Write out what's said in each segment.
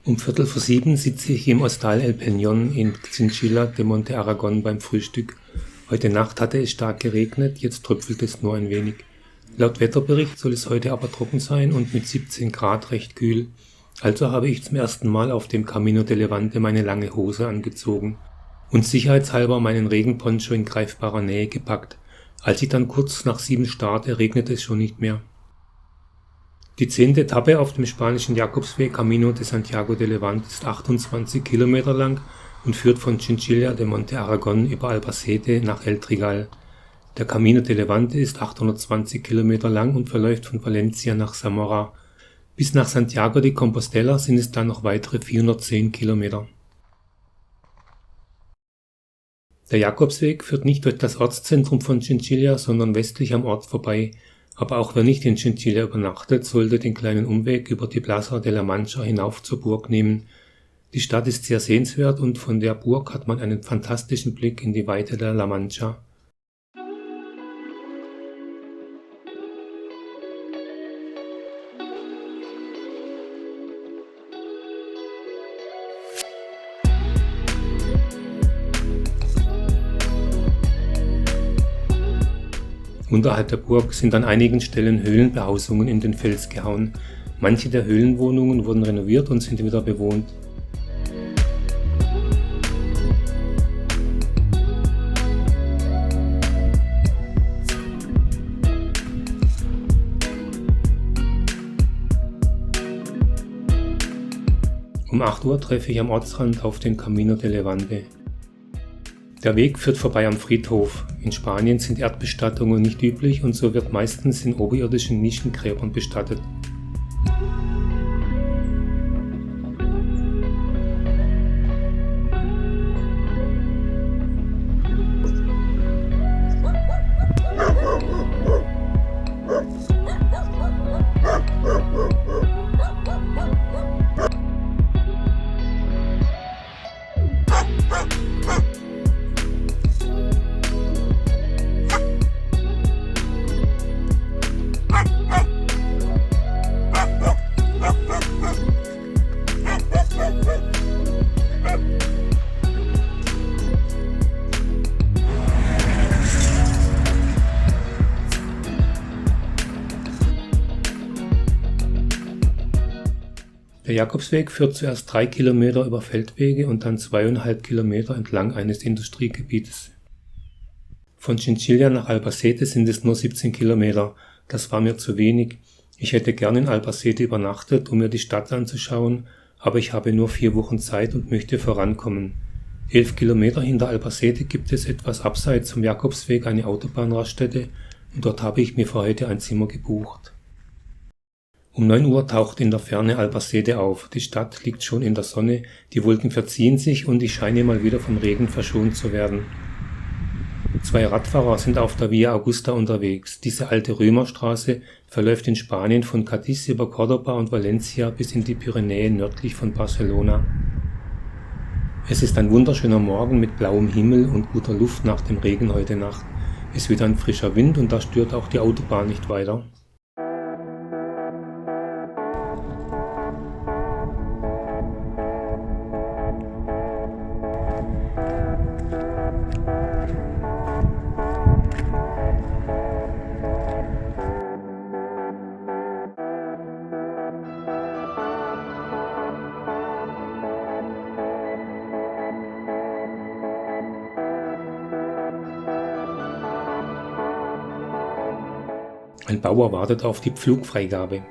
Um 6:15 sitze ich im Hostal El Peñón in Chinchilla de Monte Aragon beim Frühstück. Heute Nacht hatte es stark geregnet, jetzt tröpfelt es nur ein wenig. Laut Wetterbericht soll es heute aber trocken sein und mit 17 Grad recht kühl. Also habe ich zum ersten Mal auf dem Camino de Levante meine lange Hose angezogen und sicherheitshalber meinen Regenponcho in greifbarer Nähe gepackt. Als ich dann kurz nach 7 starte, regnet es schon nicht mehr. Die 10. Etappe auf dem spanischen Jakobsweg Camino de Santiago de Levante ist 28 Kilometer lang und führt von Chinchilla de Monte Aragon über Albacete nach El Trigal. Der Camino de Levante ist 820 Kilometer lang und verläuft von Valencia nach Zamora. Bis nach Santiago de Compostela sind es dann noch weitere 410 Kilometer. Der Jakobsweg führt nicht durch das Ortszentrum von Chinchilla, sondern westlich am Ort vorbei. Aber auch wer nicht in Chinchilla übernachtet, sollte den kleinen Umweg über die Plaza de la Mancha hinauf zur Burg nehmen. Die Stadt ist sehr sehenswert und von der Burg hat man einen fantastischen Blick in die Weite der La Mancha. Unterhalb der Burg sind an einigen Stellen Höhlenbehausungen in den Fels gehauen. Manche der Höhlenwohnungen wurden renoviert und sind wieder bewohnt. Um 8 Uhr treffe ich am Ortsrand auf den Camino de Levante. Der Weg führt vorbei am Friedhof. In Spanien sind Erdbestattungen nicht üblich und so wird meistens in oberirdischen Nischengräbern bestattet. Der Jakobsweg führt zuerst 3 Kilometer über Feldwege und dann 2,5 Kilometer entlang eines Industriegebietes. Von Chinchilla nach Albacete sind es nur 17 Kilometer. Das war mir zu wenig. Ich hätte gern in Albacete übernachtet, um mir die Stadt anzuschauen, aber ich habe nur 4 Wochen Zeit und möchte vorankommen. 11 Kilometer hinter Albacete gibt es etwas abseits vom Jakobsweg eine Autobahnraststätte und dort habe ich mir für heute ein Zimmer gebucht. Um 9 Uhr taucht in der Ferne Albacete auf. Die Stadt liegt schon in der Sonne, die Wolken verziehen sich und ich scheine mal wieder vom Regen verschont zu werden. 2 Radfahrer sind auf der Via Augusta unterwegs. Diese alte Römerstraße verläuft in Spanien von Cádiz über Córdoba und Valencia bis in die Pyrenäen nördlich von Barcelona. Es ist ein wunderschöner Morgen mit blauem Himmel und guter Luft nach dem Regen heute Nacht. Es weht ein frischer Wind und da stört auch die Autobahn nicht weiter. Ein Bauer wartet auf die Pflugfreigabe.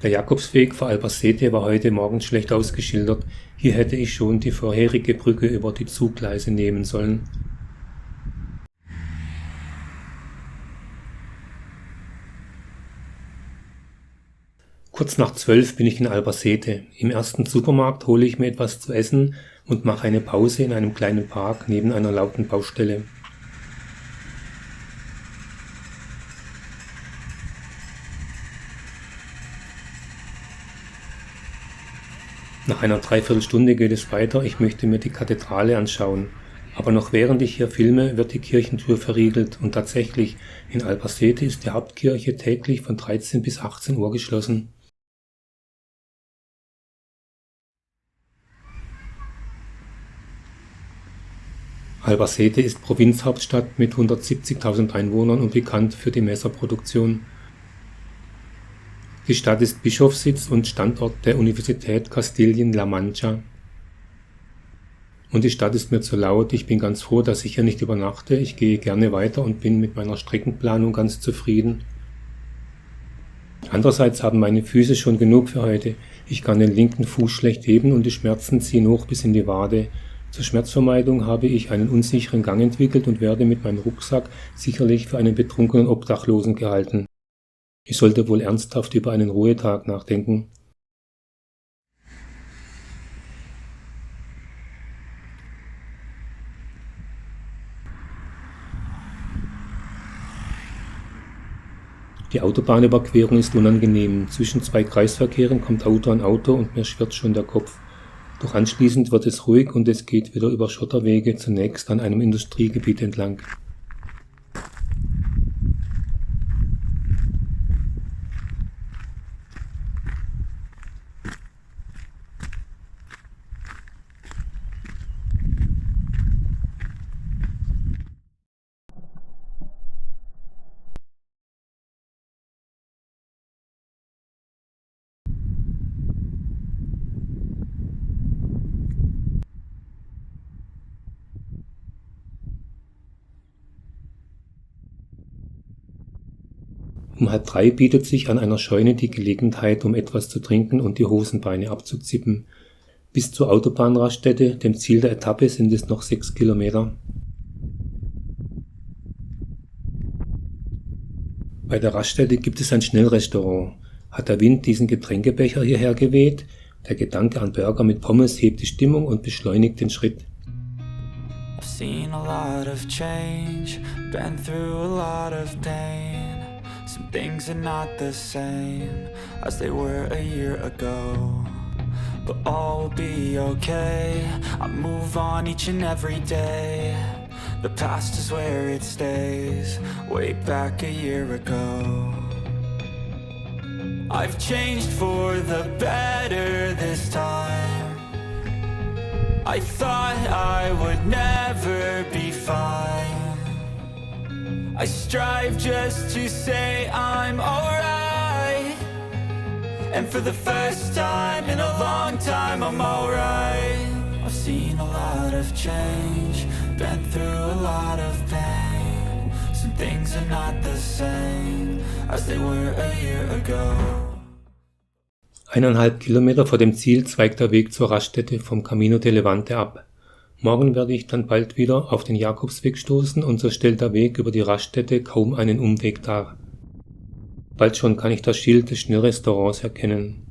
Der Jakobsweg vor Albacete war heute Morgen schlecht ausgeschildert. Hier hätte ich schon die vorherige Brücke über die Zuggleise nehmen sollen. Kurz nach 12 bin ich in Albacete. Im ersten Supermarkt hole ich mir etwas zu essen und mache eine Pause in einem kleinen Park neben einer lauten Baustelle. Nach einer Dreiviertelstunde geht es weiter, ich möchte mir die Kathedrale anschauen. Aber noch während ich hier filme, wird die Kirchentür verriegelt und tatsächlich, in Albacete ist die Hauptkirche täglich von 13 bis 18 Uhr geschlossen. Albacete ist Provinzhauptstadt mit 170.000 Einwohnern und bekannt für die Messerproduktion. Die Stadt ist Bischofssitz und Standort der Universität Kastilien-La Mancha. Und die Stadt ist mir zu laut, ich bin ganz froh, dass ich hier nicht übernachte, ich gehe gerne weiter und bin mit meiner Streckenplanung ganz zufrieden. Andererseits haben meine Füße schon genug für heute, ich kann den linken Fuß schlecht heben und die Schmerzen ziehen hoch bis in die Wade. Zur Schmerzvermeidung habe ich einen unsicheren Gang entwickelt und werde mit meinem Rucksack sicherlich für einen betrunkenen Obdachlosen gehalten. Ich sollte wohl ernsthaft über einen Ruhetag nachdenken. Die Autobahnüberquerung ist unangenehm. Zwischen zwei Kreisverkehren kommt Auto an Auto und mir schwirrt schon der Kopf. Doch anschließend wird es ruhig und es geht wieder über Schotterwege zunächst an einem Industriegebiet entlang. Um 2:30 bietet sich an einer Scheune die Gelegenheit, um etwas zu trinken und die Hosenbeine abzuzippen. Bis zur Autobahnraststätte, dem Ziel der Etappe, sind es noch 6 Kilometer. Bei der Raststätte gibt es ein Schnellrestaurant. Hat der Wind diesen Getränkebecher hierher geweht? Der Gedanke an Burger mit Pommes hebt die Stimmung und beschleunigt den Schritt. I've seen a lot of change, been through a lot of pain. Some things are not the same as they were a year ago. But all will be okay, I move on each and every day. The past is where it stays, way back a year ago. I've changed for the better this time. I thought I would never be fine. I strive just to say I'm alright. And for the first time in a long time I'm alright. I've seen a lot of change, been through a lot of pain. Some things are not the same as they were a year ago. 1,5 Kilometer vor dem Ziel zweigt der Weg zur Raststätte vom Camino de Levante ab. Morgen werde ich dann bald wieder auf den Jakobsweg stoßen und so stellt der Weg über die Raststätte kaum einen Umweg dar. Bald schon kann ich das Schild des Schnellrestaurants erkennen.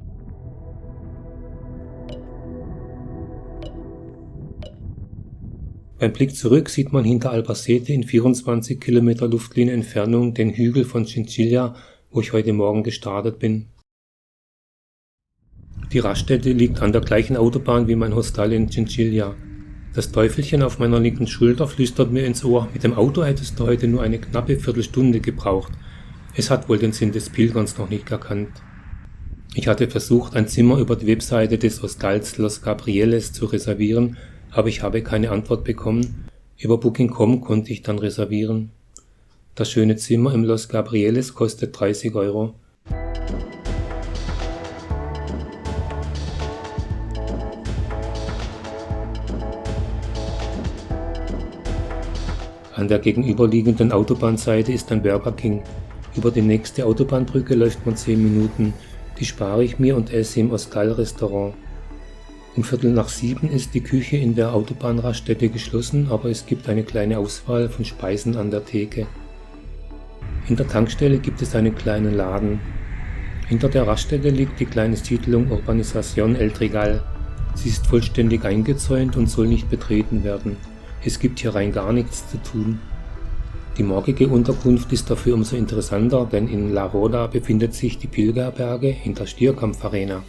Beim Blick zurück sieht man hinter Albacete in 24 Kilometer Luftlinie Entfernung den Hügel von Chinchilla, wo ich heute Morgen gestartet bin. Die Raststätte liegt an der gleichen Autobahn wie mein Hostel in Chinchilla. Das Teufelchen auf meiner linken Schulter flüstert mir ins Ohr, mit dem Auto hättest du heute nur eine knappe Viertelstunde gebraucht. Es hat wohl den Sinn des Pilgerns noch nicht erkannt. Ich hatte versucht, ein Zimmer über die Webseite des Hostels Los Gabrieles zu reservieren, aber ich habe keine Antwort bekommen. Über Booking.com konnte ich dann reservieren. Das schöne Zimmer im Los Gabrieles kostet 30 Euro. An der gegenüberliegenden Autobahnseite ist ein Burger King. Über die nächste Autobahnbrücke läuft man 10 Minuten. Die spare ich mir und esse im Hostal-Restaurant. Um 6:15 ist die Küche in der Autobahnraststätte geschlossen, aber es gibt eine kleine Auswahl von Speisen an der Theke. In der Tankstelle gibt es einen kleinen Laden. Hinter der Raststätte liegt die kleine Siedlung Urbanización El Trigal. Sie ist vollständig eingezäunt und soll nicht betreten werden. Es gibt hier rein gar nichts zu tun. Die morgige Unterkunft ist dafür umso interessanter, denn in La Roda befindet sich die Pilgerberge in der Stierkampfarena.